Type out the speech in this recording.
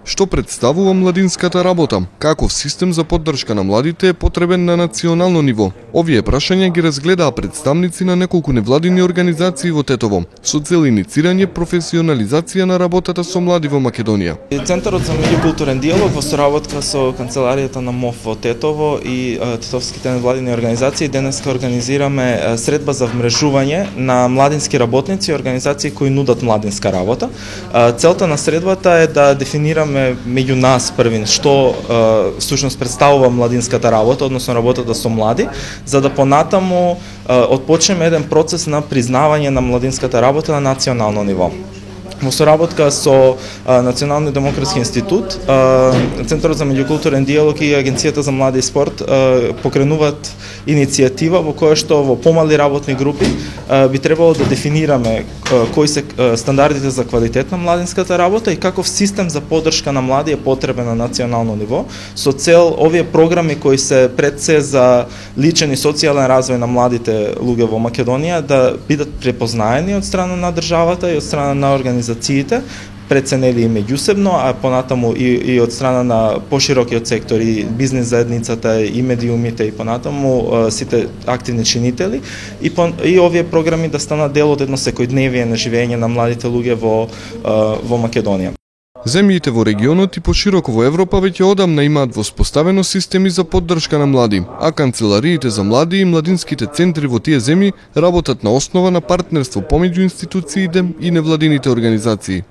Што представува младинската работа? Каков систем за поддршка на младите е потребен на национално ниво? Овие прашања ги разгледаа представници на неколку невладини организации во Тетово, со цел иницирање професионализација на работата со млади во Македонија. Центарот за меѓукултурен диалог во соработка со канцеларијата на МОВ во Тетово и тетовските невладини организации денеска организираме средба за вмрежување на младински работници и организации кои нудат младинска работа. Целта на средбата е да дефинираме меѓу нас првин што всушност представува младинската работа, односно работата со млади, за да понатаму отпочнеме еден процес на признавање на младинската работа на национално ниво. Во соработка со Националниот демократски институт, Центарот за меѓукултурен диалог и Агенцијата за млади и спорт покренуваат иницијатива во која што во помали работни групи би требало да дефинираме кои се стандардите за квалитет на младинската работа и каков систем за поддршка на млади е потребен на национално ниво, со цел овие програми кои се пред се за личен и социјален развој на младите луѓе во Македонија да бидат препознаени од страна на државата и од страна на организациите, преценели и меѓусебно, а понатаму и од страна на поширокиот сектор и бизнес заедницата и медиумите и понатаму сите активни чинители и овие програми да станат дел од едно секојдневие на живење на младите луѓе во Македонија. Земјите во регионот и пошироко во Европа веќе одамна имаат воспоставено системи за поддршка на млади, а канцелариите за млади и младинските центри во тие земји работат на основа на партнерство помеѓу институциите и невладините организации.